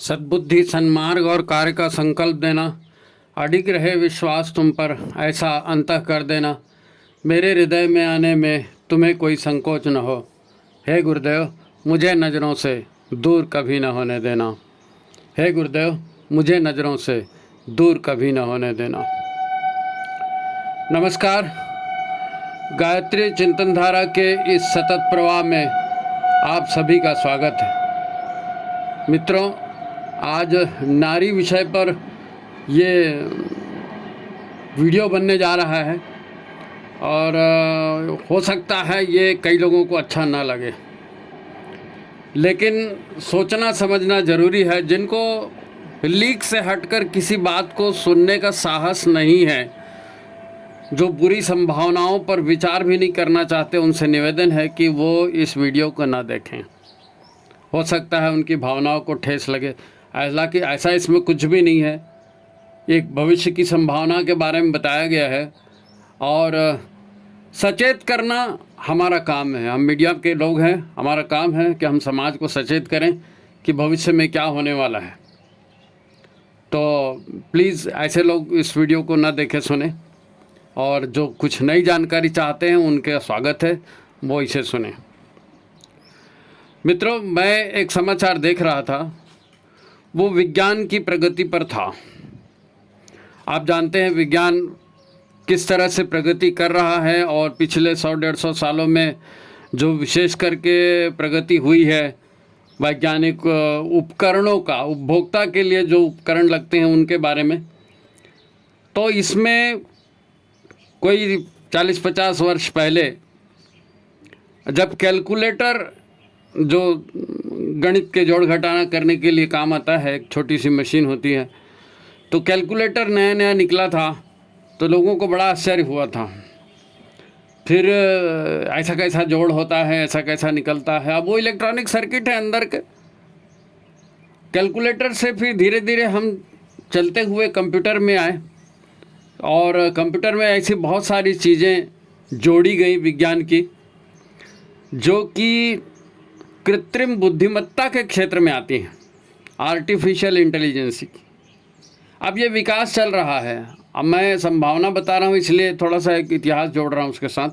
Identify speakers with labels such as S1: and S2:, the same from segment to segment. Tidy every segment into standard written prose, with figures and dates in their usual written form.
S1: सद्बुद्धि, सन्मार्ग और कार्य का संकल्प देना, अडिग रहे विश्वास तुम पर, ऐसा अंतः कर देना, मेरे हृदय में आने में तुम्हें कोई संकोच न हो। हे गुरुदेव, मुझे नज़रों से दूर कभी न होने देना। हे गुरुदेव, मुझे नज़रों से दूर कभी न होने देना। नमस्कार। गायत्री चिंतन धारा के इस सतत प्रवाह में आप सभी का स्वागत है। मित्रों, आज नारी विषय पर ये वीडियो बनने जा रहा है और हो सकता है ये कई लोगों को अच्छा ना लगे, लेकिन सोचना समझना ज़रूरी है। जिनको लीक से हटकर किसी बात को सुनने का साहस नहीं है, जो बुरी संभावनाओं पर विचार भी नहीं करना चाहते, उनसे निवेदन है कि वो इस वीडियो को ना देखें। हो सकता है उनकी भावनाओं को ठेस लगे, हालांकि ऐसा इसमें कुछ भी नहीं है। एक भविष्य की संभावना के बारे में बताया गया है और सचेत करना हमारा काम है। हम मीडिया के लोग हैं, हमारा काम है कि हम समाज को सचेत करें कि भविष्य में क्या होने वाला है। तो प्लीज़ ऐसे लोग इस वीडियो को ना देखें, सुने, और जो कुछ नई जानकारी चाहते हैं उनका स्वागत है, वो इसे सुने। मित्रों, मैं एक समाचार देख रहा था, वो विज्ञान की प्रगति पर था। आप जानते हैं विज्ञान किस तरह से प्रगति कर रहा है और पिछले 100-150 सालों में जो विशेष करके प्रगति हुई है वैज्ञानिक उपकरणों का, उपभोक्ता के लिए जो उपकरण लगते हैं उनके बारे में, तो इसमें कोई 40-50 वर्ष पहले जब कैलकुलेटर, जो गणित के जोड़ घटाना करने के लिए काम आता है, एक छोटी सी मशीन होती है, तो कैलकुलेटर नया नया निकला था तो लोगों को बड़ा आश्चर्य हुआ था। फिर ऐसा कैसा जोड़ होता है, ऐसा कैसा निकलता है। अब वो इलेक्ट्रॉनिक सर्किट है अंदर के कैलकुलेटर से। फिर धीरे धीरे हम चलते हुए कंप्यूटर में आए और कंप्यूटर में ऐसी बहुत सारी चीज़ें जोड़ी गई विज्ञान की, जो कि कृत्रिम बुद्धिमत्ता के क्षेत्र में आती हैं, आर्टिफिशियल इंटेलिजेंस की। अब ये विकास चल रहा है। अब मैं संभावना बता रहा हूँ, इसलिए थोड़ा सा एक इतिहास जोड़ रहा हूँ उसके साथ,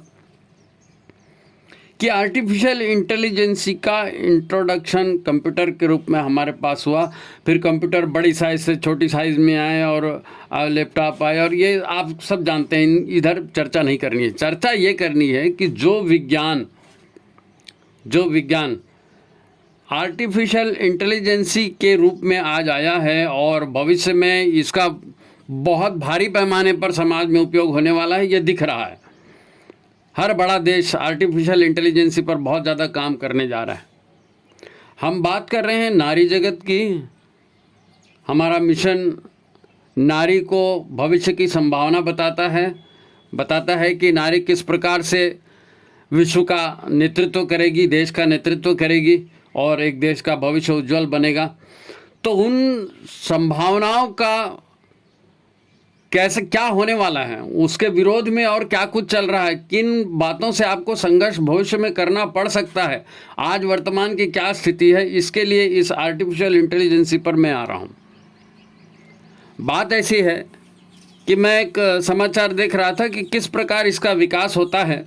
S1: कि आर्टिफिशियल इंटेलिजेंस का इंट्रोडक्शन कंप्यूटर के रूप में हमारे पास हुआ। फिर कंप्यूटर बड़ी साइज़ से छोटी साइज़ में आए और लैपटॉप आए, और ये आप सब जानते हैं। इधर चर्चा नहीं करनी है, चर्चा ये करनी है कि जो विज्ञान आर्टिफिशियल इंटेलिजेंसी के रूप में आज आया है और भविष्य में इसका बहुत भारी पैमाने पर समाज में उपयोग होने वाला है, ये दिख रहा है। हर बड़ा देश आर्टिफिशियल इंटेलिजेंसी पर बहुत ज़्यादा काम करने जा रहा है। हम बात कर रहे हैं नारी जगत की। हमारा मिशन नारी को भविष्य की संभावना बताता है कि नारी किस प्रकार से विश्व का नेतृत्व करेगी, देश का नेतृत्व करेगी और एक देश का भविष्य उज्जवल बनेगा। तो उन संभावनाओं का कैसे क्या होने वाला है, उसके विरोध में और क्या कुछ चल रहा है, किन बातों से आपको संघर्ष भविष्य में करना पड़ सकता है, आज वर्तमान की क्या स्थिति है, इसके लिए इस आर्टिफिशियल इंटेलिजेंसी पर मैं आ रहा हूँ। बात ऐसी है कि मैं एक समाचार देख रहा था कि किस प्रकार इसका विकास होता है।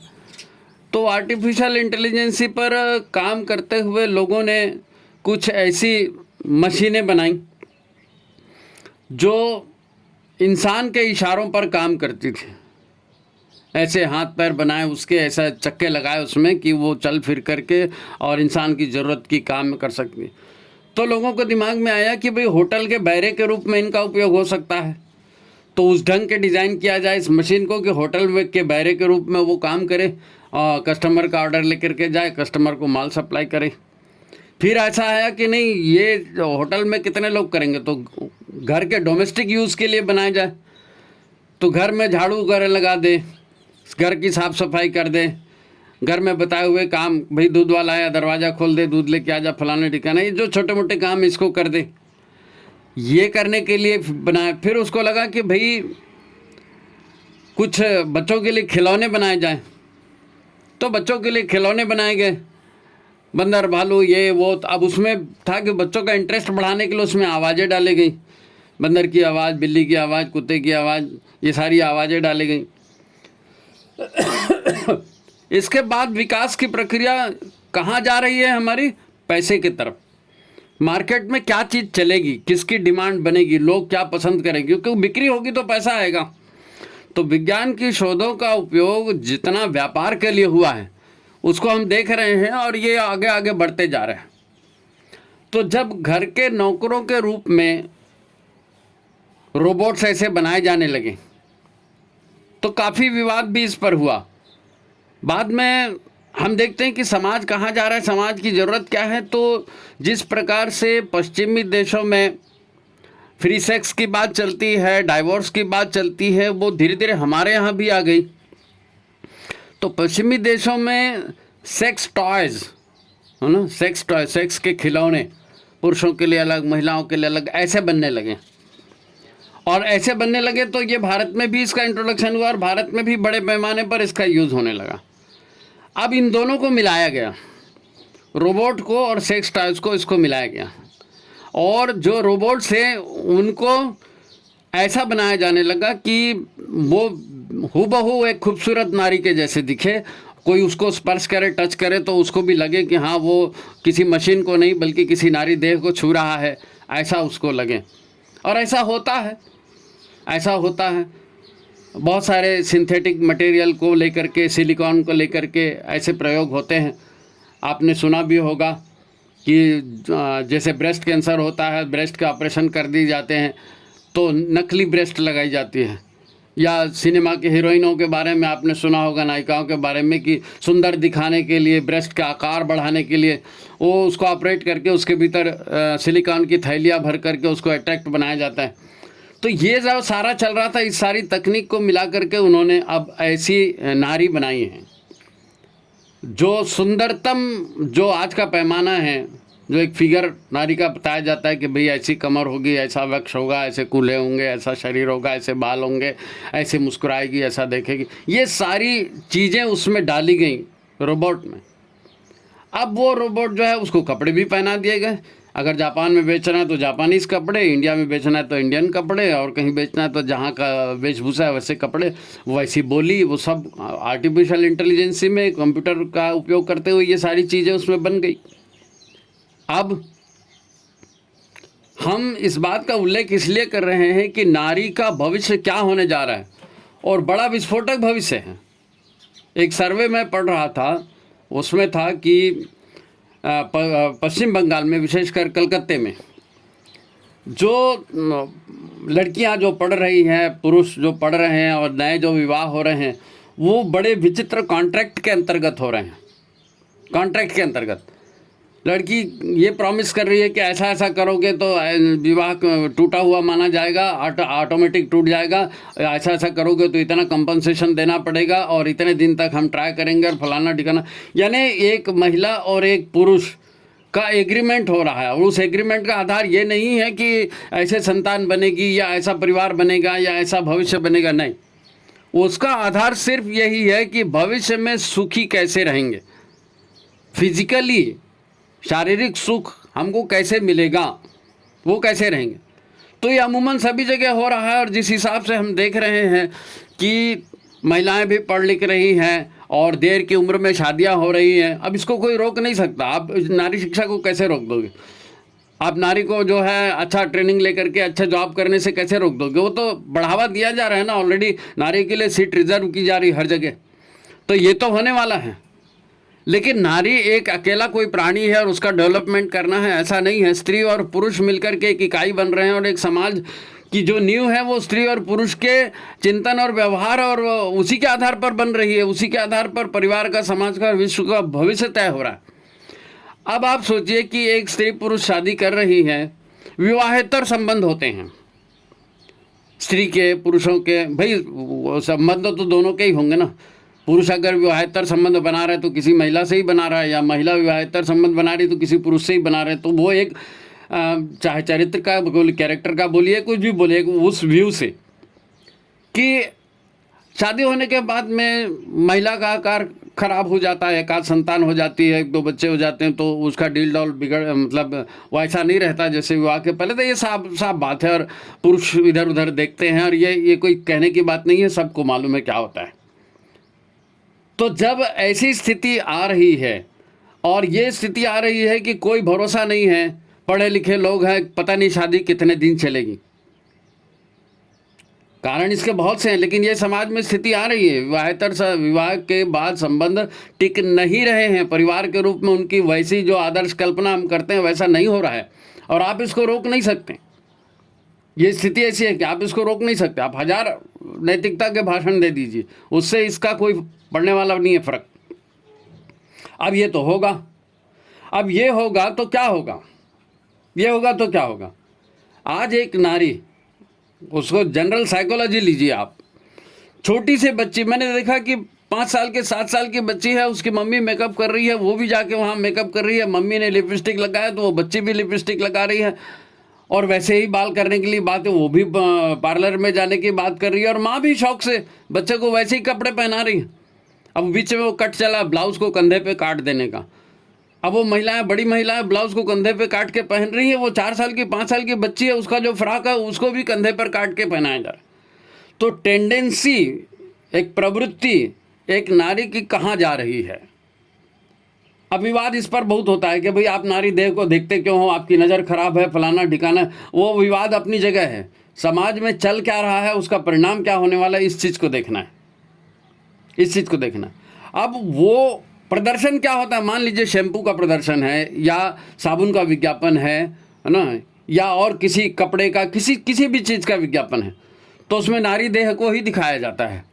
S1: तो आर्टिफिशियल इंटेलिजेंसी पर काम करते हुए लोगों ने कुछ ऐसी मशीनें बनाई जो इंसान के इशारों पर काम करती थी। ऐसे हाथ पैर बनाए उसके, ऐसा चक्के लगाए उसमें कि वो चल फिर करके और इंसान की ज़रूरत की काम कर सकती। तो लोगों को दिमाग में आया कि भाई होटल के बैरे के रूप में इनका उपयोग हो सकता है। तो उस ढंग के डिज़ाइन किया जाए इस मशीन को कि होटल के बैरे के रूप में वो काम करे, कस्टमर का ऑर्डर लेकर के जाए, कस्टमर को माल सप्लाई करे। फिर ऐसा आया कि नहीं, ये होटल में कितने लोग करेंगे, तो घर के डोमेस्टिक यूज़ के लिए बनाया जाए। तो घर में झाड़ू वगैरह लगा दे, घर की साफ़ सफाई कर दे, घर में बताए हुए काम, भाई दूध वाला आया दरवाज़ा खोल दे, दूध लेके आ जा, फलाने ठिकाना, ये जो छोटे मोटे काम इसको कर दे। ये करने के लिए बनाया। फिर उसको लगा कि भाई कुछ बच्चों के लिए खिलौने बनाए जाएं, तो बच्चों के लिए खिलौने बनाए गए। बंदर भालू ये वो। तो अब उसमें था कि बच्चों का इंटरेस्ट बढ़ाने के लिए उसमें आवाज़ें डाली गई, बंदर की आवाज़, बिल्ली की आवाज़, कुत्ते की आवाज़, ये सारी आवाज़ें डाली गई। इसके बाद विकास की प्रक्रिया कहाँ जा रही है हमारी? पैसे की तरफ। मार्केट में क्या चीज़ चलेगी, किसकी डिमांड बनेगी, लोग क्या पसंद करेंगे, क्योंकि बिक्री होगी तो पैसा आएगा। तो विज्ञान की शोधों का उपयोग जितना व्यापार के लिए हुआ है उसको हम देख रहे हैं, और ये आगे आगे बढ़ते जा रहे हैं। तो जब घर के नौकरों के रूप में रोबोट्स ऐसे बनाए जाने लगे तो काफ़ी विवाद भी इस पर हुआ। बाद में हम देखते हैं कि समाज कहाँ जा रहा है, समाज की ज़रूरत क्या है। तो जिस प्रकार से पश्चिमी देशों में फ्री सेक्स की बात चलती है, डाइवोर्स की बात चलती है, वो धीरे धीरे हमारे यहाँ भी आ गई। तो पश्चिमी देशों में सेक्स टॉयज़ है ना, सेक्स टॉय, सेक्स के खिलौने, पुरुषों के लिए अलग, महिलाओं के लिए अलग, ऐसे बनने लगे। और ऐसे बनने लगे तो ये भारत में भी इसका इंट्रोडक्शन हुआ और भारत में भी बड़े पैमाने पर इसका यूज़ होने लगा। अब इन दोनों को मिलाया गया, रोबोट को और सेक्स टॉयज़ को, इसको मिलाया गया। और जो रोबोट्स हैं उनको ऐसा बनाया जाने लगा कि वो हूबहू एक खूबसूरत नारी के जैसे दिखे। कोई उसको स्पर्श करे, टच करे तो उसको भी लगे कि हाँ वो किसी मशीन को नहीं बल्कि किसी नारी देह को छू रहा है, ऐसा उसको लगे। और ऐसा होता है, ऐसा होता है। बहुत सारे सिंथेटिक मटेरियल को लेकर के, सिलिकॉन को लेकर के ऐसे प्रयोग होते हैं। आपने सुना भी होगा कि जैसे ब्रेस्ट कैंसर होता है, ब्रेस्ट का ऑपरेशन कर दी जाते हैं तो नकली ब्रेस्ट लगाई जाती है। या सिनेमा के हीरोइनों के बारे में आपने सुना होगा, नायिकाओं के बारे में, कि सुंदर दिखाने के लिए, ब्रेस्ट का आकार बढ़ाने के लिए वो उसको ऑपरेट करके उसके भीतर सिलिकॉन की थैलियाँ भर करके उसको अट्रैक्ट बनाया जाता है। तो ये जो सारा चल रहा था, इस सारी तकनीक को मिला करके उन्होंने अब ऐसी नारी बनाई है जो सुंदरतम, जो आज का पैमाना है, जो एक फिगर नारी का बताया जाता है कि भाई ऐसी कमर होगी, ऐसा वक्ष होगा, ऐसे कूल्हे होंगे, ऐसा शरीर होगा, ऐसे बाल होंगे, ऐसे मुस्कुराएगी, ऐसा देखेगी, ये सारी चीज़ें उसमें डाली गई रोबोट में। अब वो रोबोट जो है उसको कपड़े भी पहना दिए गए। अगर जापान में बेचना है तो जापानीज़ कपड़े, इंडिया में बेचना है तो इंडियन कपड़े, और कहीं बेचना है तो जहाँ का वेशभूषा है वैसे कपड़े, वैसी बोली, वो सब आर्टिफिशियल इंटेलिजेंसी में कंप्यूटर का उपयोग करते हुए ये सारी चीज़ें उसमें बन गई। अब हम इस बात का उल्लेख इसलिए कर रहे हैं कि नारी का भविष्य क्या होने जा रहा है, और बड़ा विस्फोटक भविष्य है। एक सर्वे में पढ़ रहा था, उसमें था कि पश्चिम बंगाल में, विशेषकर कलकत्ते में, जो लड़कियां जो पढ़ रही हैं, पुरुष जो पढ़ रहे हैं और नए जो विवाह हो रहे हैं, वो बड़े विचित्र कॉन्ट्रैक्ट के अंतर्गत हो रहे हैं। कॉन्ट्रैक्ट के अंतर्गत लड़की ये प्रॉमिस कर रही है कि ऐसा ऐसा करोगे तो विवाह टूटा हुआ माना जाएगा, ऑटोमेटिक टूट जाएगा, ऐसा ऐसा करोगे तो इतना कंपनसेशन देना पड़ेगा, और इतने दिन तक हम ट्राई करेंगे, और फलाना ठिकाना। यानी एक महिला और एक पुरुष का एग्रीमेंट हो रहा है, और उस एग्रीमेंट का आधार ये नहीं है कि ऐसे संतान बनेगी या ऐसा परिवार बनेगा या ऐसा भविष्य बनेगा, नहीं। उसका आधार सिर्फ यही है कि भविष्य में सुखी कैसे रहेंगे, फिजिकली शारीरिक सुख हमको कैसे मिलेगा, वो कैसे रहेंगे। तो ये अमूमन सभी जगह हो रहा है। और जिस हिसाब से हम देख रहे हैं कि महिलाएं भी पढ़ लिख रही हैं और देर की उम्र में शादियां हो रही हैं, अब इसको कोई रोक नहीं सकता। आप नारी शिक्षा को कैसे रोक दोगे? आप नारी को जो है अच्छा ट्रेनिंग लेकर के अच्छा जॉब करने से कैसे रोक दोगे? वो तो बढ़ावा दिया जा रहा है ना, ऑलरेडी नारी के लिए सीट रिजर्व की जा रही हर जगह, तो ये तो होने वाला है। लेकिन नारी एक अकेला कोई प्राणी है और उसका डेवलपमेंट करना है, ऐसा नहीं है। स्त्री और पुरुष मिलकर के एक इकाई बन रहे हैं, और एक समाज की जो नींव है वो स्त्री और पुरुष के चिंतन और व्यवहार और उसी के आधार पर बन रही है। उसी के आधार पर परिवार का, समाज का, विश्व का भविष्य तय हो रहा है। अब आप सोचिए कि एक स्त्री पुरुष शादी कर रही है, विवाहेतर संबंध होते हैं स्त्री के पुरुषों के, भाई संबंध तो दोनों के ही होंगे ना। पुरुष अगर विवाहेतर संबंध बना रहा है तो किसी महिला से ही बना रहा है, या महिला विवाहेतर संबंध बना रही है तो किसी पुरुष से ही बना रहे हैं। तो वो एक चाहे चरित्र का, कैरेक्टर का बोलिए, कुछ भी बोलिए, उस व्यू से कि शादी होने के बाद में महिला का आकार खराब हो जाता है, एक आध संतान हो जाती है, एक दो बच्चे हो जाते हैं, तो उसका डील डॉल बिगड़ मतलब वैसा नहीं रहता जैसे विवाह के पहले। तो ये साफ साफ बात है, और पुरुष इधर उधर देखते हैं, और ये कोई कहने की बात नहीं है, सबको मालूम है क्या होता है। तो जब ऐसी स्थिति आ रही है, और ये स्थिति आ रही है कि कोई भरोसा नहीं है, पढ़े लिखे लोग हैं, पता नहीं शादी कितने दिन चलेगी। कारण इसके बहुत से हैं, लेकिन ये समाज में स्थिति आ रही है। विवाह के बाद संबंध टिक नहीं रहे हैं, परिवार के रूप में उनकी वैसी जो आदर्श कल्पना हम करते हैं वैसा नहीं हो रहा है, और आप इसको रोक नहीं सकते। ये स्थिति ऐसी है कि आप इसको रोक नहीं सकते। आप हजार नैतिकता के भाषण दे दीजिए, उससे इसका कोई पड़ने वाला नहीं है फर्क। अब ये तो होगा, अब ये होगा तो क्या होगा, ये होगा तो क्या होगा। आज एक नारी, उसको जनरल साइकोलॉजी लीजिए आप, छोटी से बच्ची, मैंने देखा कि 5 साल के 7 साल की बच्ची है, उसकी मम्मी मेकअप कर रही है, वो भी जाके वहाँ मेकअप कर रही है। मम्मी ने लिपस्टिक लगाया तो वो बच्ची भी लिपस्टिक लगा रही है, और वैसे ही बाल करने के लिए बात है, वो भी पार्लर में जाने की बात कर रही है, और माँ भी शौक से बच्चे को वैसे ही कपड़े पहना रही है। अब बीच में वो कट चला ब्लाउज़ को कंधे पे काट देने का। अब वो महिलाएं, बड़ी महिलाएं ब्लाउज़ को कंधे पे काट के पहन रही है, वो 4 साल की 5 साल की बच्ची है, उसका जो फ्रॉक है उसको भी कंधे पर काट के पहनाया जा रहा है। तो टेंडेंसी, एक प्रवृत्ति एक नारी की कहाँ जा रही है। अब विवाद इस पर बहुत होता है कि भाई आप नारी देह को देखते क्यों हो, आपकी नज़र खराब है, फलाना ठिकाना। वो विवाद अपनी जगह है, समाज में चल क्या रहा है, उसका परिणाम क्या होने वाला है, इस चीज़ को देखना है, इस चीज़ को देखना। अब वो प्रदर्शन क्या होता है, मान लीजिए शैम्पू का प्रदर्शन है, या साबुन का विज्ञापन है ना, या और किसी कपड़े का, किसी भी चीज़ का विज्ञापन है, तो उसमें नारी देह को ही दिखाया जाता है,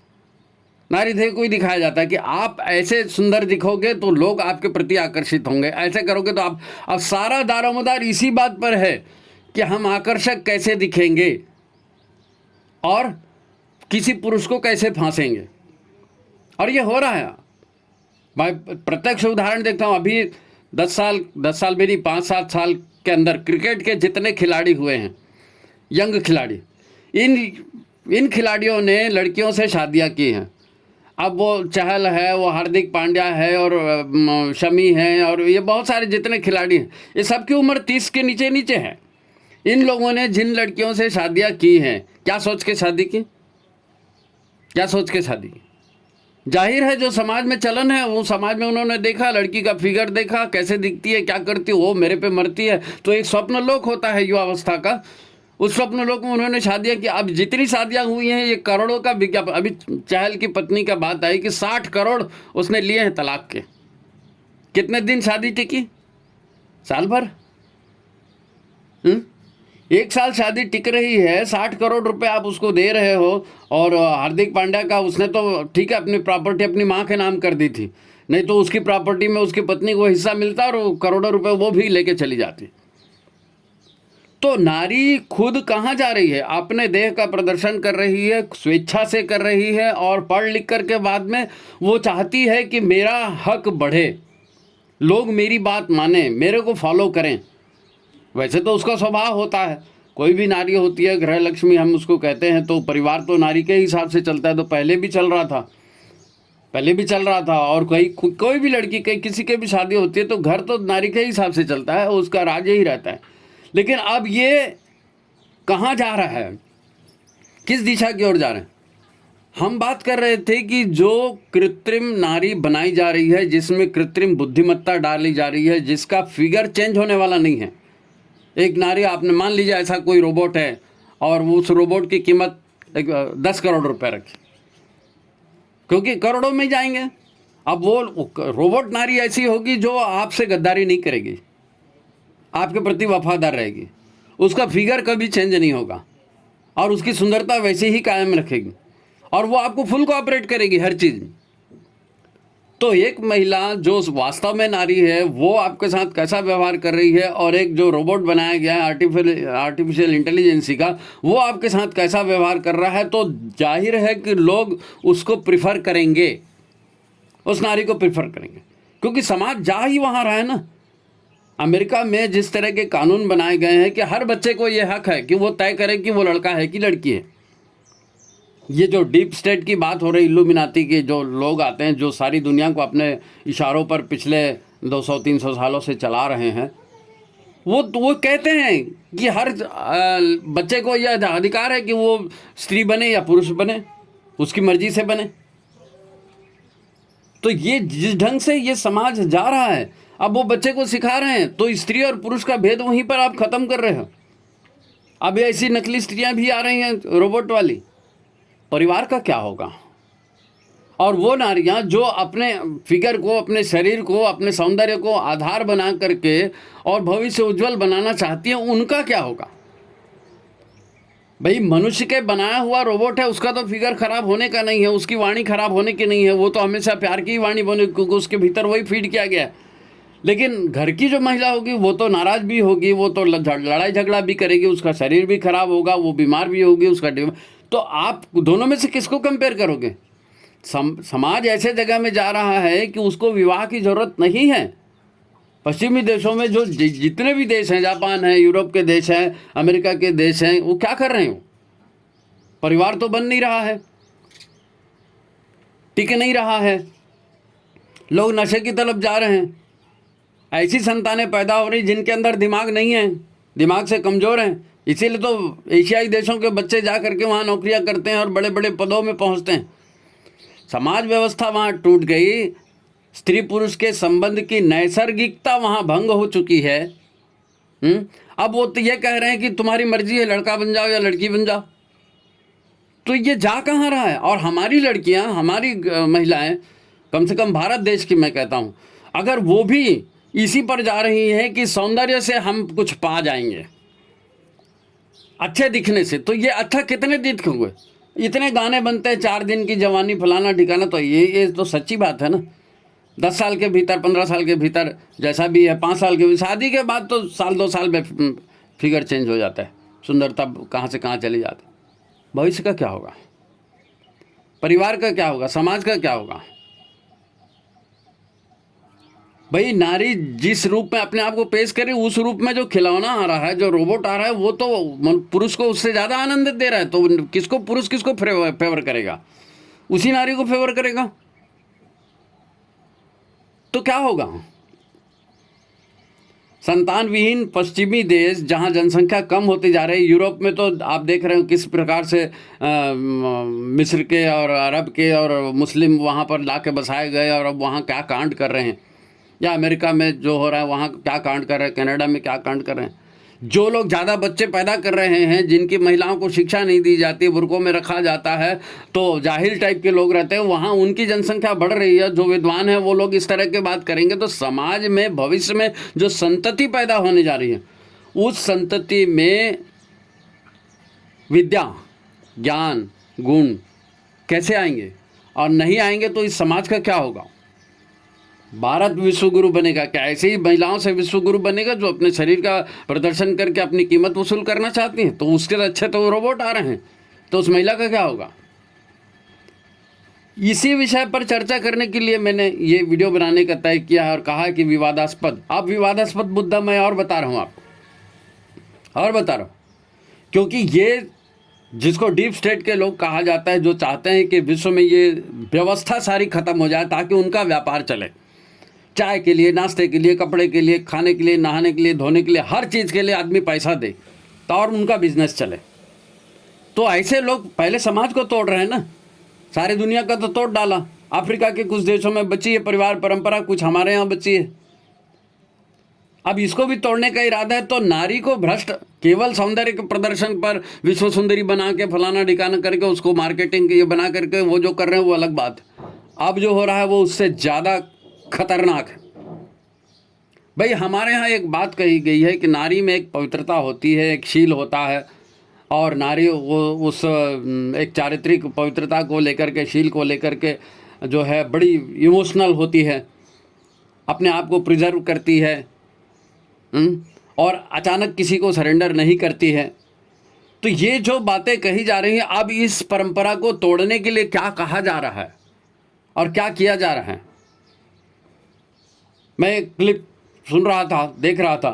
S1: नारी देह को ही दिखाया जाता है कि आप ऐसे सुंदर दिखोगे तो लोग आपके प्रति आकर्षित होंगे, ऐसे करोगे तो आप। अब सारा दारोमदार इसी बात पर है कि हम आकर्षक कैसे दिखेंगे और किसी पुरुष को कैसे फांसेंगे। और ये हो रहा है, मैं प्रत्यक्ष उदाहरण देखता हूँ। अभी 10 साल भी नहीं, 5-7 साल के अंदर क्रिकेट के जितने खिलाड़ी हुए हैं, यंग खिलाड़ी, इन खिलाड़ियों ने लड़कियों से शादियाँ की हैं। अब वो चहल है, वो हार्दिक पांड्या है, और शमी है, और ये बहुत सारे जितने खिलाड़ी हैं, ये सबकी उम्र 30 के नीचे है। इन लोगों ने जिन लड़कियों से शादियाँ की हैं, क्या सोच के शादी की, क्या सोच के शादी की। जाहिर है जो समाज में चलन है, वो समाज में उन्होंने देखा, लड़की का फिगर देखा, कैसे दिखती है, क्या करती है, वो मेरे पे मरती है। तो एक स्वप्न लोक होता है युवावस्था का, उस स्वप्न लोक में उन्होंने शादियाँ की। अब जितनी शादियाँ हुई हैं, ये करोड़ों का विज्ञापन। अभी चहल की पत्नी का बात आई कि 60 करोड़ उसने लिए हैं तलाक के। कितने दिन शादी टिकी, साल भर। 1 साल शादी टिक रही है, 60 करोड़ रुपए आप उसको दे रहे हो। और हार्दिक पांड्या का, उसने तो ठीक है अपनी प्रॉपर्टी अपनी माँ के नाम कर दी थी, नहीं तो उसकी प्रॉपर्टी में उसकी पत्नी को हिस्सा मिलता, और करोड़ों रुपए वो भी लेके चली जाती। तो नारी खुद कहाँ जा रही है, अपने देह का प्रदर्शन कर रही है, स्वेच्छा से कर रही है, और पढ़ लिख कर के बाद में वो चाहती है कि मेरा हक बढ़े, लोग मेरी बात माने, मेरे को फॉलो करें। वैसे तो उसका स्वभाव होता है, कोई भी नारी होती है, गृह लक्ष्मी हम उसको कहते हैं, तो परिवार तो नारी के हिसाब से चलता है। तो पहले भी चल रहा था, और कोई भी लड़की किसी के भी शादी होती है तो घर तो नारी के हिसाब से चलता है, उसका राज्य ही रहता है। लेकिन अब ये कहाँ जा रहा है, किस दिशा की ओर जा रहे हैं। हम बात कर रहे थे कि जो कृत्रिम नारी बनाई जा रही है, जिसमें कृत्रिम बुद्धिमत्ता डाली जा रही है, जिसका फिगर चेंज होने वाला नहीं है। एक नारी, आपने मान लीजिए ऐसा कोई रोबोट है, और उस रोबोट की कीमत 10 करोड़ रुपए रखी, क्योंकि करोड़ों में जाएंगे। अब वो रोबोट नारी ऐसी होगी जो आपसे गद्दारी नहीं करेगी, आपके प्रति वफादार रहेगी, उसका फिगर कभी चेंज नहीं होगा, और उसकी सुंदरता वैसे ही कायम रखेगी, और वो आपको फुल कोऑपरेट करेगी हर चीज़। तो एक महिला जो वास्तव में नारी है, वो आपके साथ कैसा व्यवहार कर रही है, और एक जो रोबोट बनाया गया है आर्टिफिशियल इंटेलिजेंसी का, वो आपके साथ कैसा व्यवहार कर रहा है, तो जाहिर है कि लोग उसको प्रिफर करेंगे, उस नारी को प्रिफर करेंगे, क्योंकि समाज जा ही वहाँ रहा है ना। अमेरिका में जिस तरह के कानून बनाए गए हैं कि हर बच्चे को ये हक है कि वो तय करे कि वो लड़का है कि लड़की है, ये जो डीप स्टेट की बात हो रही, इल्यूमिनाती के जो लोग आते हैं, जो सारी दुनिया को अपने इशारों पर पिछले 200-300 सालों से चला रहे हैं, वो कहते हैं कि हर बच्चे को यह अधिकार है कि वो स्त्री बने या पुरुष बने, उसकी मर्जी से बने। तो ये जिस ढंग से ये समाज जा रहा है, अब वो बच्चे को सिखा रहे हैं, तो स्त्री और पुरुष का भेद वहीं पर आप खत्म कर रहे हो। अब ऐसी नकली स्त्रियां भी आ रही हैं रोबोट वाली। परिवार का क्या होगा? और वो नारियां जो अपने फिगर को, अपने शरीर को, अपने सौंदर्य को आधार बना करके और भविष्य उज्जवल बनाना चाहती हैं, उनका क्या होगा? भाई मनुष्य के बनाया हुआ रोबोट है, उसका तो फिगर खराब होने का नहीं है, उसकी वाणी खराब होने की नहीं है, वो तो हमेशा प्यार की वाणी बने, क्योंकि उसके भीतर वही फीड किया गया है। लेकिन घर की जो महिला होगी वो तो नाराज भी होगी, वो तो लड़ाई झगड़ा भी करेगी, उसका शरीर भी खराब होगा, वो बीमार भी होगी, उसका तो आप दोनों में से किसको कंपेयर करोगे? समाज ऐसे जगह में जा रहा है कि उसको विवाह की जरूरत नहीं है। पश्चिमी देशों में जो जितने भी देश हैं, जापान है, यूरोप के देश हैं, अमेरिका के देश हैं, वो क्या कर रहे हैं? परिवार तो बन नहीं रहा है, टिक नहीं रहा है, लोग नशे की तरफ जा रहे हैं। ऐसी संतानें पैदा हो रही जिनके अंदर दिमाग नहीं है, दिमाग से कमज़ोर हैं। इसीलिए तो एशियाई देशों के बच्चे जा करके वहाँ नौकरियाँ करते हैं और बड़े बड़े पदों में पहुँचते हैं। समाज व्यवस्था वहाँ टूट गई, स्त्री पुरुष के संबंध की नैसर्गिकता वहाँ भंग हो चुकी है। अब वो तो ये कह रहे हैं कि तुम्हारी मर्जी है, लड़का बन जाओ या लड़की बन जाओ। तो ये जा कहाँ रहा है? और हमारी लड़कियाँ, हमारी महिलाएं, कम से कम भारत देश की मैं कहता हूँ, अगर वो भी इसी पर जा रही हैं कि सौंदर्य से हम कुछ पा जाएंगे, अच्छे दिखने से, तो ये अच्छा कितने दिन हुए? इतने गाने बनते हैं, 4 दिन की जवानी फलाना ठिकाना, तो ये तो सच्ची बात है ना। 10 साल के भीतर, 15 साल के भीतर, जैसा भी है, 5 साल के, शादी के बाद तो साल 2 साल में फिगर चेंज हो जाता है, सुंदरता कहाँ से कहाँ चली जाती है। भविष्य का क्या होगा? परिवार का क्या होगा? समाज का क्या होगा? भाई नारी जिस रूप में अपने आप को पेश करे, उस रूप में जो खिलौना आ रहा है, जो रोबोट आ रहा है, वो तो पुरुष को उससे ज़्यादा आनंद दे रहा है। तो किसको पुरुष किसको फेवर करेगा? उसी नारी को फेवर करेगा। तो क्या होगा? संतान विहीन पश्चिमी देश जहां जनसंख्या कम होती जा रही है, यूरोप में तो आप देख रहे हो किस प्रकार से मिस्र के और अरब के और मुस्लिम वहां पर ला के बसाए गए, और अब वहां क्या कांड कर रहे हैं। या अमेरिका में जो हो रहा है वहाँ क्या कांड कर रहे हैं, कनाडा में क्या कांड कर रहे हैं। जो लोग ज़्यादा बच्चे पैदा कर रहे हैं, जिनकी महिलाओं को शिक्षा नहीं दी जाती, बुर्कों में रखा जाता है, तो जाहिल टाइप के लोग रहते हैं, वहाँ उनकी जनसंख्या बढ़ रही है। जो विद्वान हैं वो लोग इस तरह की बात करेंगे, तो समाज में भविष्य में जो संतति पैदा होने जा रही है, उस संतति में विद्या, ज्ञान, गुण कैसे आएंगे? और नहीं आएंगे तो इस समाज का क्या होगा? भारत विश्वगुरु बनेगा क्या? ऐसे ही महिलाओं से विश्वगुरु बनेगा जो अपने शरीर का प्रदर्शन करके अपनी कीमत वसूल करना चाहती हैं? तो उसके अच्छे तो रोबोट आ रहे हैं, तो उस महिला का क्या होगा? इसी विषय पर चर्चा करने के लिए मैंने ये वीडियो बनाने का तय किया है और कहा कि विवादास्पद, अब विवादास्पद मुद्दा मैं और बता रहा हूँ आपको, और बता रहा हूँ, क्योंकि ये जिसको डीप स्टेट के लोग कहा जाता है, जो चाहते हैं कि विश्व में ये व्यवस्था सारी खत्म हो जाए ताकि उनका व्यापार चले। चाय के लिए, नाश्ते के लिए, कपड़े के लिए, खाने के लिए, नहाने के लिए, धोने के लिए, हर चीज़ के लिए आदमी पैसा दे तो और उनका बिजनेस चले। तो ऐसे लोग पहले समाज को तोड़ रहे हैं ना, सारी दुनिया का तो तोड़ डाला। अफ्रीका के कुछ देशों में बची है परिवार परंपरा, कुछ हमारे यहाँ बची है। अब इसको भी तोड़ने का इरादा है। तो नारी को भ्रष्ट केवल सौंदर्य के प्रदर्शन पर विश्व सुंदरी बना के फलाना ढिकाना करके उसको मार्केटिंग ये बना करके वो जो कर रहे हैं वो अलग बात है। अब जो हो रहा है वो उससे ज़्यादा खतरनाक है। भाई हमारे यहाँ एक बात कही गई है कि नारी में एक पवित्रता होती है, एक शील होता है, और नारी वो उस एक चारित्रिक पवित्रता को लेकर के, शील को लेकर के जो है बड़ी इमोशनल होती है, अपने आप को प्रिजर्व करती है, और अचानक किसी को सरेंडर नहीं करती है। तो ये जो बातें कही जा रही हैं, अब इस परंपरा को तोड़ने के लिए क्या कहा जा रहा है और क्या किया जा रहा है। मैं एक क्लिप सुन रहा था, देख रहा था,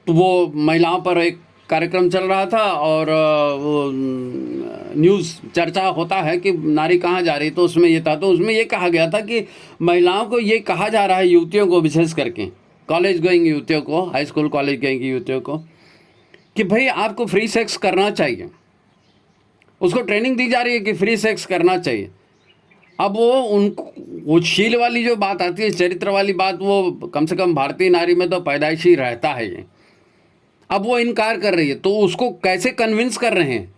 S1: तो वो महिलाओं पर एक कार्यक्रम चल रहा था और वो न्यूज़ चर्चा होता है कि नारी कहाँ जा रही, तो उसमें ये था, तो उसमें ये कहा गया था कि महिलाओं को ये कहा जा रहा है, युवतियों को विशेष करके, कॉलेज गोइंग युवतियों को, हाई स्कूल कॉलेज गोइंग युवतियों को, कि भाई आपको फ्री सेक्स करना चाहिए। उसको ट्रेनिंग दी जा रही है कि फ्री सेक्स करना चाहिए। अब वो शील वाली जो बात आती है, चरित्र वाली बात, वो कम से कम भारतीय नारी में तो पैदाइशी रहता है ये। अब वो इनकार कर रही है, तो उसको कैसे कन्विंस कर रहे हैं?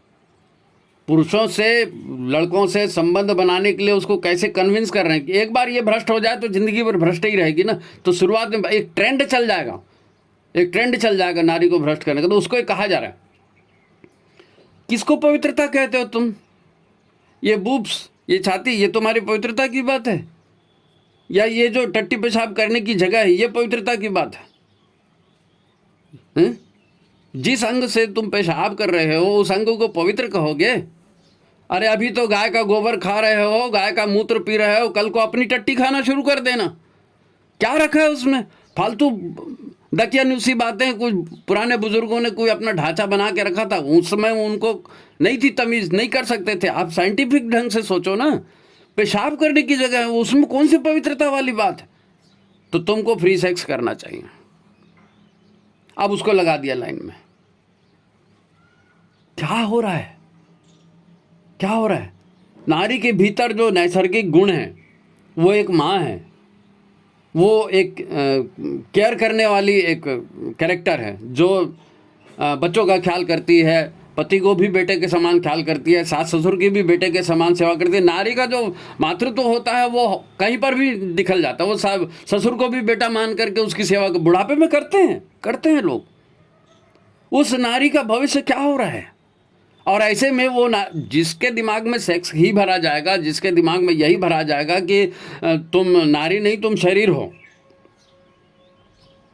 S1: पुरुषों से, लड़कों से संबंध बनाने के लिए उसको कैसे कन्विंस कर रहे हैं कि एक बार ये भ्रष्ट हो जाए तो जिंदगी भर भ्रष्ट ही रहेगी ना। तो शुरुआत में एक ट्रेंड चल जाएगा, एक ट्रेंड चल जाएगा नारी को भ्रष्ट करने का। तो उसको कहा जा रहा है, किसको पवित्रता कहते हो तुम? ये बूब्स, ये छाती, ये तुम्हारी पवित्रता की बात है? या ये जो टट्टी पेशाब करने की जगह है, ये पवित्रता की बात है? जिस अंग से तुम पेशाब कर रहे हो उस अंग को पवित्र कहोगे? अरे अभी तो गाय का गोबर खा रहे हो, गाय का मूत्र पी रहे हो, कल को अपनी टट्टी खाना शुरू कर देना। क्या रखा है उसमें? फालतू दकियानुसी बातें। कुछ पुराने बुजुर्गों ने कोई अपना ढांचा बना के रखा था, उस समय उनको नहीं थी तमीज, नहीं कर सकते थे। आप साइंटिफिक ढंग से सोचो ना, पेशाब करने की जगह है, उसमें कौन सी पवित्रता वाली बात है? तो तुमको फ्री सेक्स करना चाहिए। अब उसको लगा दिया लाइन में। क्या हो रहा है? क्या हो रहा है? नारी के भीतर जो नैसर्गिक गुण है, वो एक माँ है, वो एक केयर करने वाली एक कैरेक्टर है, जो बच्चों का ख्याल करती है, पति को भी बेटे के समान ख्याल करती है, सास ससुर की भी बेटे के समान सेवा करती है। नारी का जो मातृत्व होता है वो कहीं पर भी दिखल जाता है। वो ससुर को भी बेटा मान करके उसकी सेवा को बुढ़ापे में करते हैं लोग। उस नारी का भविष्य क्या हो रहा है? और ऐसे में वो जिसके दिमाग में सेक्स ही भरा जाएगा, जिसके दिमाग में यही भरा जाएगा कि तुम नारी नहीं, तुम शरीर हो,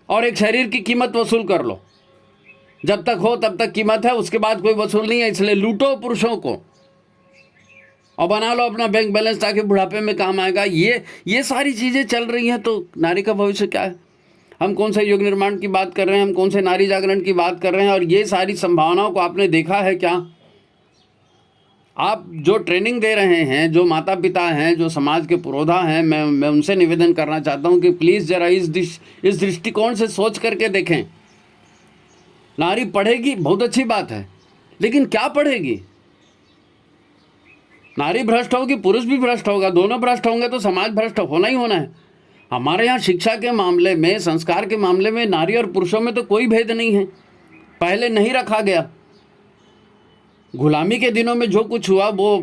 S1: और एक शरीर की कीमत वसूल कर लो, जब तक हो तब तक कीमत है, उसके बाद कोई वसूल नहीं है, इसलिए लूटो पुरुषों को और बना लो अपना बैंक बैलेंस ताकि बुढ़ापे में काम आएगा। ये सारी चीज़ें चल रही हैं, तो नारी का भविष्य क्या है? हम कौन से युग निर्माण की बात कर रहे हैं, हम कौन से नारी जागरण की बात कर रहे हैं? और ये सारी संभावनाओं को आपने देखा है क्या? आप जो ट्रेनिंग दे रहे हैं, जो माता पिता हैं, जो समाज के पुरोधा हैं, मैं उनसे निवेदन करना चाहता हूं कि प्लीज़ ज़रा इस दृष्टिकोण से सोच करके देखें। नारी पढ़ेगी, बहुत अच्छी बात है, लेकिन क्या पढ़ेगी? नारी भ्रष्ट होगी, पुरुष भी भ्रष्ट होगा, दोनों भ्रष्ट होंगे तो समाज भ्रष्ट होना ही होना है। हमारे यहाँ शिक्षा के मामले में, संस्कार के मामले में नारी और पुरुषों में तो कोई भेद नहीं है, पहले नहीं रखा गया। गुलामी के दिनों में जो कुछ हुआ वो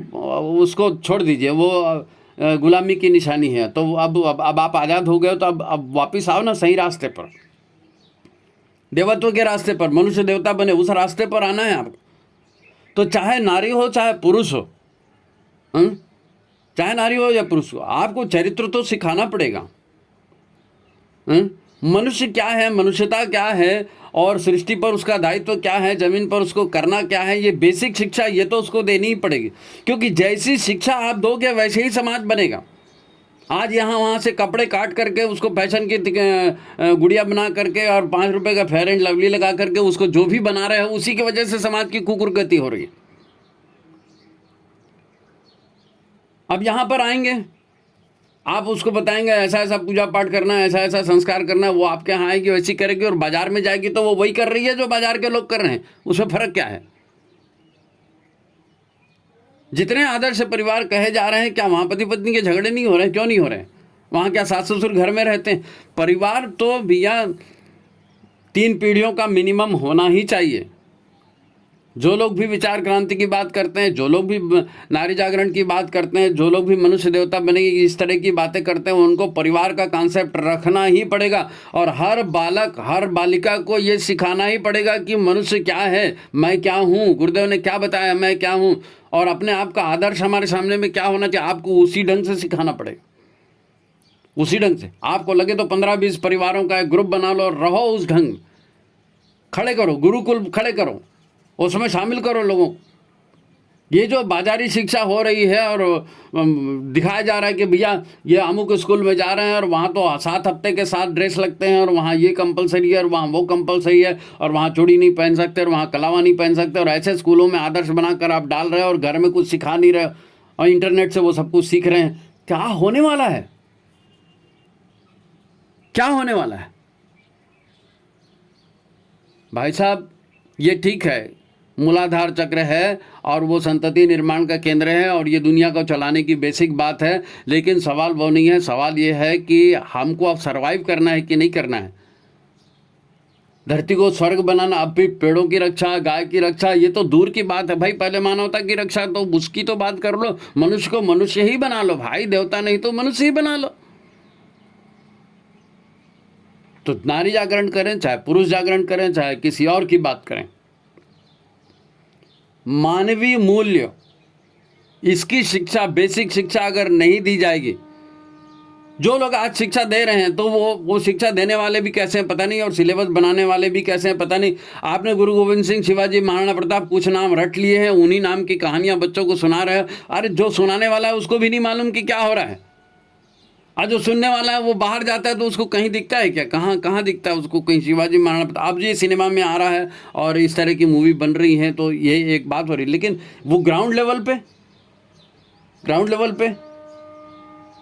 S1: उसको छोड़ दीजिए, वो गुलामी की निशानी है। तो अब आप आज़ाद हो गए, तो अब वापस आओ ना सही रास्ते पर, देवत्व के रास्ते पर, मनुष्य देवता बने, उस रास्ते पर आना है आपको। तो चाहे नारी हो चाहे पुरुष हो, चाहे नारी हो या पुरुष हो, आपको चरित्र तो सिखाना पड़ेगा। मनुष्य क्या है, मनुष्यता क्या है, और सृष्टि पर उसका दायित्व क्या है, जमीन पर उसको करना क्या है, ये बेसिक शिक्षा ये तो उसको देनी ही पड़ेगी। क्योंकि जैसी शिक्षा आप दोगे वैसे ही समाज बनेगा। आज यहाँ वहाँ से कपड़े काट करके उसको फैशन की गुड़िया बना करके और 5 रुपए का फेयर एंड लवली लगा करके उसको जो भी बना रहे हैं, उसी की वजह से समाज की कुकुरगति हो रही है। अब यहाँ पर आएंगे, आप उसको बताएंगे ऐसा ऐसा पूजा पाठ करना है, ऐसा ऐसा संस्कार करना है, वो आपके यहाँ आएगी, वैसी करेगी, और बाजार में जाएगी तो वो वही कर रही है जो बाजार के लोग कर रहे हैं। उसमें फर्क क्या है? जितने आदर्श परिवार कहे जा रहे हैं, क्या वहाँ पति पत्नी के झगड़े नहीं हो रहे? क्यों नहीं हो रहे? वहाँ क्या सास ससुर घर में रहते हैं? परिवार तो भैया 3 पीढ़ियों का मिनिमम होना ही चाहिए। जो लोग भी विचार क्रांति की बात करते हैं, जो लोग भी नारी जागरण की बात करते हैं, जो लोग भी मनुष्य देवता बनेगी इस तरह की बातें करते हैं, उनको परिवार का कॉन्सेप्ट रखना ही पड़ेगा। और हर बालक, हर बालिका को ये सिखाना ही पड़ेगा कि मनुष्य क्या है, मैं क्या हूँ, गुरुदेव ने क्या बताया, मैं क्या हूँ, और अपने आप का आदर्श हमारे सामने में क्या होना चाहिए, आपको उसी ढंग से सिखाना पड़ेगा। उसी ढंग से आपको लगे तो 15-20 परिवारों का एक ग्रुप बना लो और रहो उस ढंग, खड़े करो, गुरुकुल खड़े करो, उसमें शामिल करो लोगों को। ये जो बाजारी शिक्षा हो रही है और दिखाया जा रहा है कि भैया ये अमुक स्कूल में जा रहे हैं और वहाँ तो 7 हफ्ते के 7 ड्रेस लगते हैं और वहाँ ये कंपलसरी है और वहाँ वो कंपलसरी है और वहाँ चूड़ी नहीं पहन सकते और वहाँ कलावा नहीं पहन सकते, और ऐसे स्कूलों में आदर्श बनाकर आप डाल रहे हो और घर में कुछ सिखा नहीं रहे और इंटरनेट से वो सब कुछ सीख रहे हैं। क्या होने वाला है? क्या होने वाला है भाई साहब? ये ठीक है, मूलाधार चक्र है और वो संतति निर्माण का केंद्र है और ये दुनिया को चलाने की बेसिक बात है, लेकिन सवाल वो नहीं है। सवाल ये है कि हमको अब सरवाइव करना है कि नहीं करना है। धरती को स्वर्ग बनाना, अब भी पेड़ों की रक्षा, गाय की रक्षा, ये तो दूर की बात है भाई। पहले मानवता की रक्षा, तो उसकी तो बात कर लो। मनुष्य को मनुष्य ही बना लो भाई, देवता नहीं तो मनुष्य ही बना लो। तो नारी जागरण करें, चाहे पुरुष जागरण करें, चाहे किसी और की बात करें, मानवीय मूल्य, इसकी शिक्षा, बेसिक शिक्षा अगर नहीं दी जाएगी, जो लोग आज शिक्षा दे रहे हैं तो वो शिक्षा देने वाले भी कैसे हैं पता नहीं, और सिलेबस बनाने वाले भी कैसे हैं पता नहीं। आपने गुरु गोविंद सिंह, शिवाजी, महाराणा प्रताप कुछ नाम रट लिए हैं, उन्हीं नाम की कहानियां बच्चों को सुना रहे हैं। अरे जो सुनाने वाला है उसको भी नहीं मालूम कि क्या हो रहा है। आज जो सुनने वाला है वो बाहर जाता है तो उसको कहीं दिखता है क्या? कहाँ दिखता है उसको? कहीं शिवाजी, महाराणा प्रताप। अब ये सिनेमा में आ रहा है और इस तरह की मूवी बन रही है तो ये एक बात हो रही है, लेकिन वो ग्राउंड लेवल पे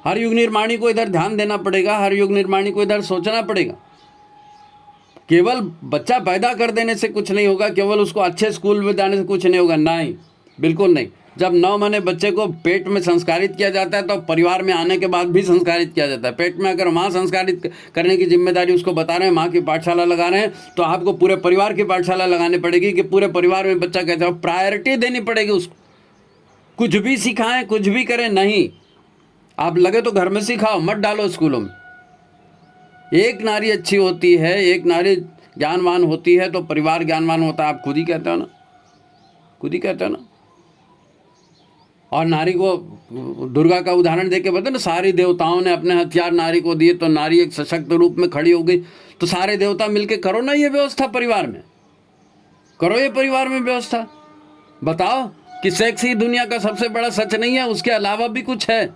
S1: हर युग निर्माणी को इधर ध्यान देना पड़ेगा, हर युग निर्माणी को इधर सोचना पड़ेगा। केवल बच्चा पैदा कर देने से कुछ नहीं होगा, केवल उसको अच्छे स्कूल में जाने से कुछ नहीं होगा, नहीं, बिल्कुल नहीं। जब 9 महीने बच्चे को पेट में संस्कारित किया जाता है तो परिवार में आने के बाद भी संस्कारित किया जाता है। पेट में अगर माँ संस्कारित करने की जिम्मेदारी उसको बता रहे हैं, माँ की पाठशाला लगा रहे हैं, तो आपको पूरे परिवार की पाठशाला लगानी पड़ेगी कि पूरे परिवार में बच्चा कैसे हो, प्रायोरिटी देनी पड़ेगी उसको। कुछ भी सिखाएं, कुछ भी करें, नहीं, आप लगे तो घर में सिखाओ, मत डालो स्कूलों में। एक नारी अच्छी होती है, एक नारी ज्ञानवान होती है तो परिवार ज्ञानवान होता है। आप खुद ही कहते हो ना। और नारी को दुर्गा का उदाहरण देके बताए ना, सारी देवताओं ने अपने हथियार नारी को दिए तो नारी एक सशक्त रूप में खड़ी हो गई। तो सारे देवता मिलके करो ना ये व्यवस्था, परिवार में करो, ये परिवार में व्यवस्था। बताओ कि सेक्स ही दुनिया का सबसे बड़ा सच नहीं है, उसके अलावा भी कुछ है।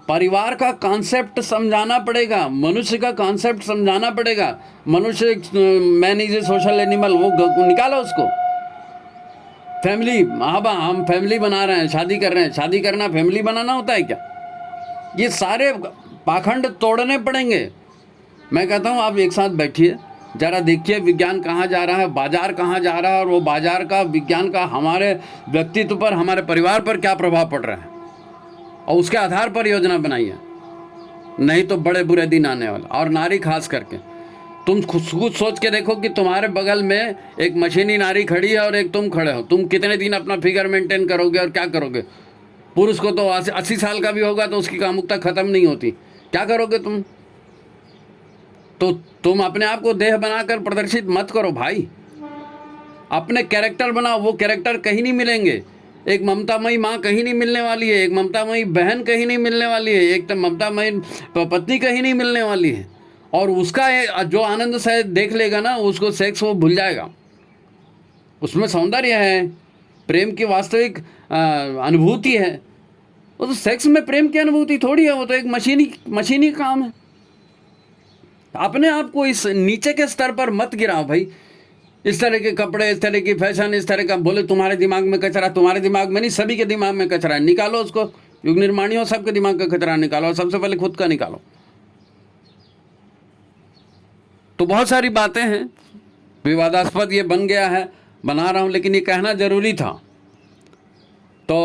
S1: परिवार का कॉन्सेप्ट समझाना पड़ेगा, मनुष्य का कॉन्सेप्ट समझाना पड़ेगा। मनुष्य, man is a social animal, वो निकालो उसको। फैमिली, हम फैमिली बना रहे हैं, शादी कर रहे हैं, शादी करना फैमिली बनाना होता है क्या? ये सारे पाखंड तोड़ने पड़ेंगे। मैं कहता हूँ आप एक साथ बैठिए, जरा देखिए विज्ञान कहाँ जा रहा है, बाजार कहाँ जा रहा है, और वो बाजार का, विज्ञान का हमारे व्यक्तित्व पर, हमारे परिवार पर क्या प्रभाव पड़ रहा है, और उसके आधार पर योजना बनाइए, नहीं तो बड़े बुरे दिन आने वाला। और नारी खास करके, तुम खुद सोच के देखो कि तुम्हारे बगल में एक मशीनी नारी खड़ी है और एक तुम खड़े हो, तुम कितने दिन अपना फिगर मेंटेन करोगे और क्या करोगे? पुरुष को तो 80 साल का भी होगा तो उसकी कामुकता खत्म नहीं होती, क्या करोगे तुम? तो तुम अपने आप को देह बनाकर प्रदर्शित मत करो भाई, अपने कैरेक्टर बनाओ। वो कैरेक्टर कहीं नहीं मिलेंगे। एक ममतामयी माँ कहीं नहीं मिलने वाली है, एक ममतामयी बहन कहीं नहीं मिलने वाली है, एक तो ममतामयी पत्नी कहीं नहीं मिलने वाली है। और उसका जो आनंद से देख लेगा ना, उसको सेक्स वो भूल जाएगा। उसमें सौंदर्य है, प्रेम की वास्तविक अनुभूति है। वो तो सेक्स में प्रेम की अनुभूति थोड़ी है, वो तो एक मशीनी काम है। अपने आप को इस नीचे के स्तर पर मत गिराओ भाई। इस तरह के कपड़े, इस तरह की फैशन, इस तरह का, बोले तुम्हारे दिमाग में कचरा, तुम्हारे दिमाग में नहीं, सभी के दिमाग में कचरा है, निकालो उसको। युग निर्माणियों, सबके दिमाग का कचरा निकालो, और सबसे पहले खुद का निकालो। तो बहुत सारी बातें हैं, विवादास्पद ये बन गया है, बना रहा हूँ, लेकिन ये कहना जरूरी था। तो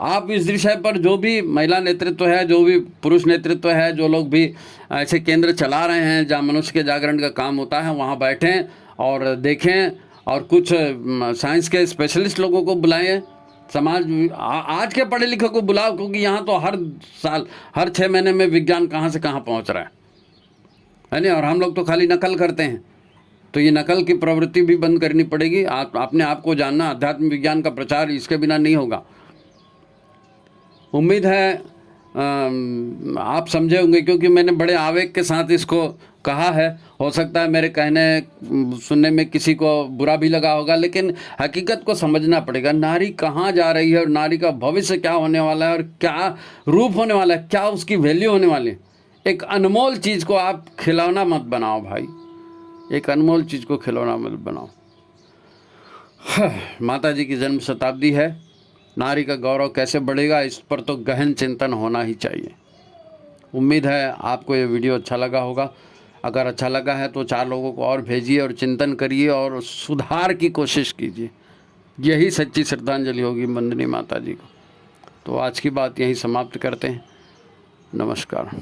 S1: आप इस विषय पर, जो भी महिला नेतृत्व है, जो भी पुरुष नेतृत्व है, जो लोग भी ऐसे केंद्र चला रहे हैं जहाँ मनुष्य के जागरण का काम होता है, वहाँ बैठें और देखें, और कुछ साइंस के स्पेशलिस्ट लोगों को बुलाएं, समाज आज के पढ़े लिखे को बुलाओ, क्योंकि यहाँ तो हर साल, हर 6 महीने में विज्ञान कहाँ से कहाँ पहुँच रहा है नहीं? और हम लोग तो खाली नकल करते हैं। तो ये नकल की प्रवृत्ति भी बंद करनी पड़ेगी। अपने आप को जानना, अध्यात्म विज्ञान का प्रचार इसके बिना नहीं होगा। उम्मीद है आप समझे होंगे, क्योंकि मैंने बड़े आवेग के साथ इसको कहा है। हो सकता है मेरे कहने सुनने में किसी को बुरा भी लगा होगा, लेकिन हकीकत को समझना पड़ेगा। नारी कहाँ जा रही है और नारी का भविष्य क्या होने वाला है और क्या रूप होने वाला है, क्या उसकी वैल्यू होने वाली है। एक अनमोल चीज़ को आप खिलौना मत बनाओ भाई, एक अनमोल चीज़ को खिलौना मत बनाओ। माता जी की जन्म शताब्दी है, नारी का गौरव कैसे बढ़ेगा इस पर तो गहन चिंतन होना ही चाहिए। उम्मीद है आपको ये वीडियो अच्छा लगा होगा। अगर अच्छा लगा है तो 4 लोगों को और भेजिए और चिंतन करिए और सुधार की कोशिश कीजिए। यही सच्ची श्रद्धांजलि होगी वंदनी माता जी को। तो आज की बात यहीं समाप्त करते हैं। नमस्कार।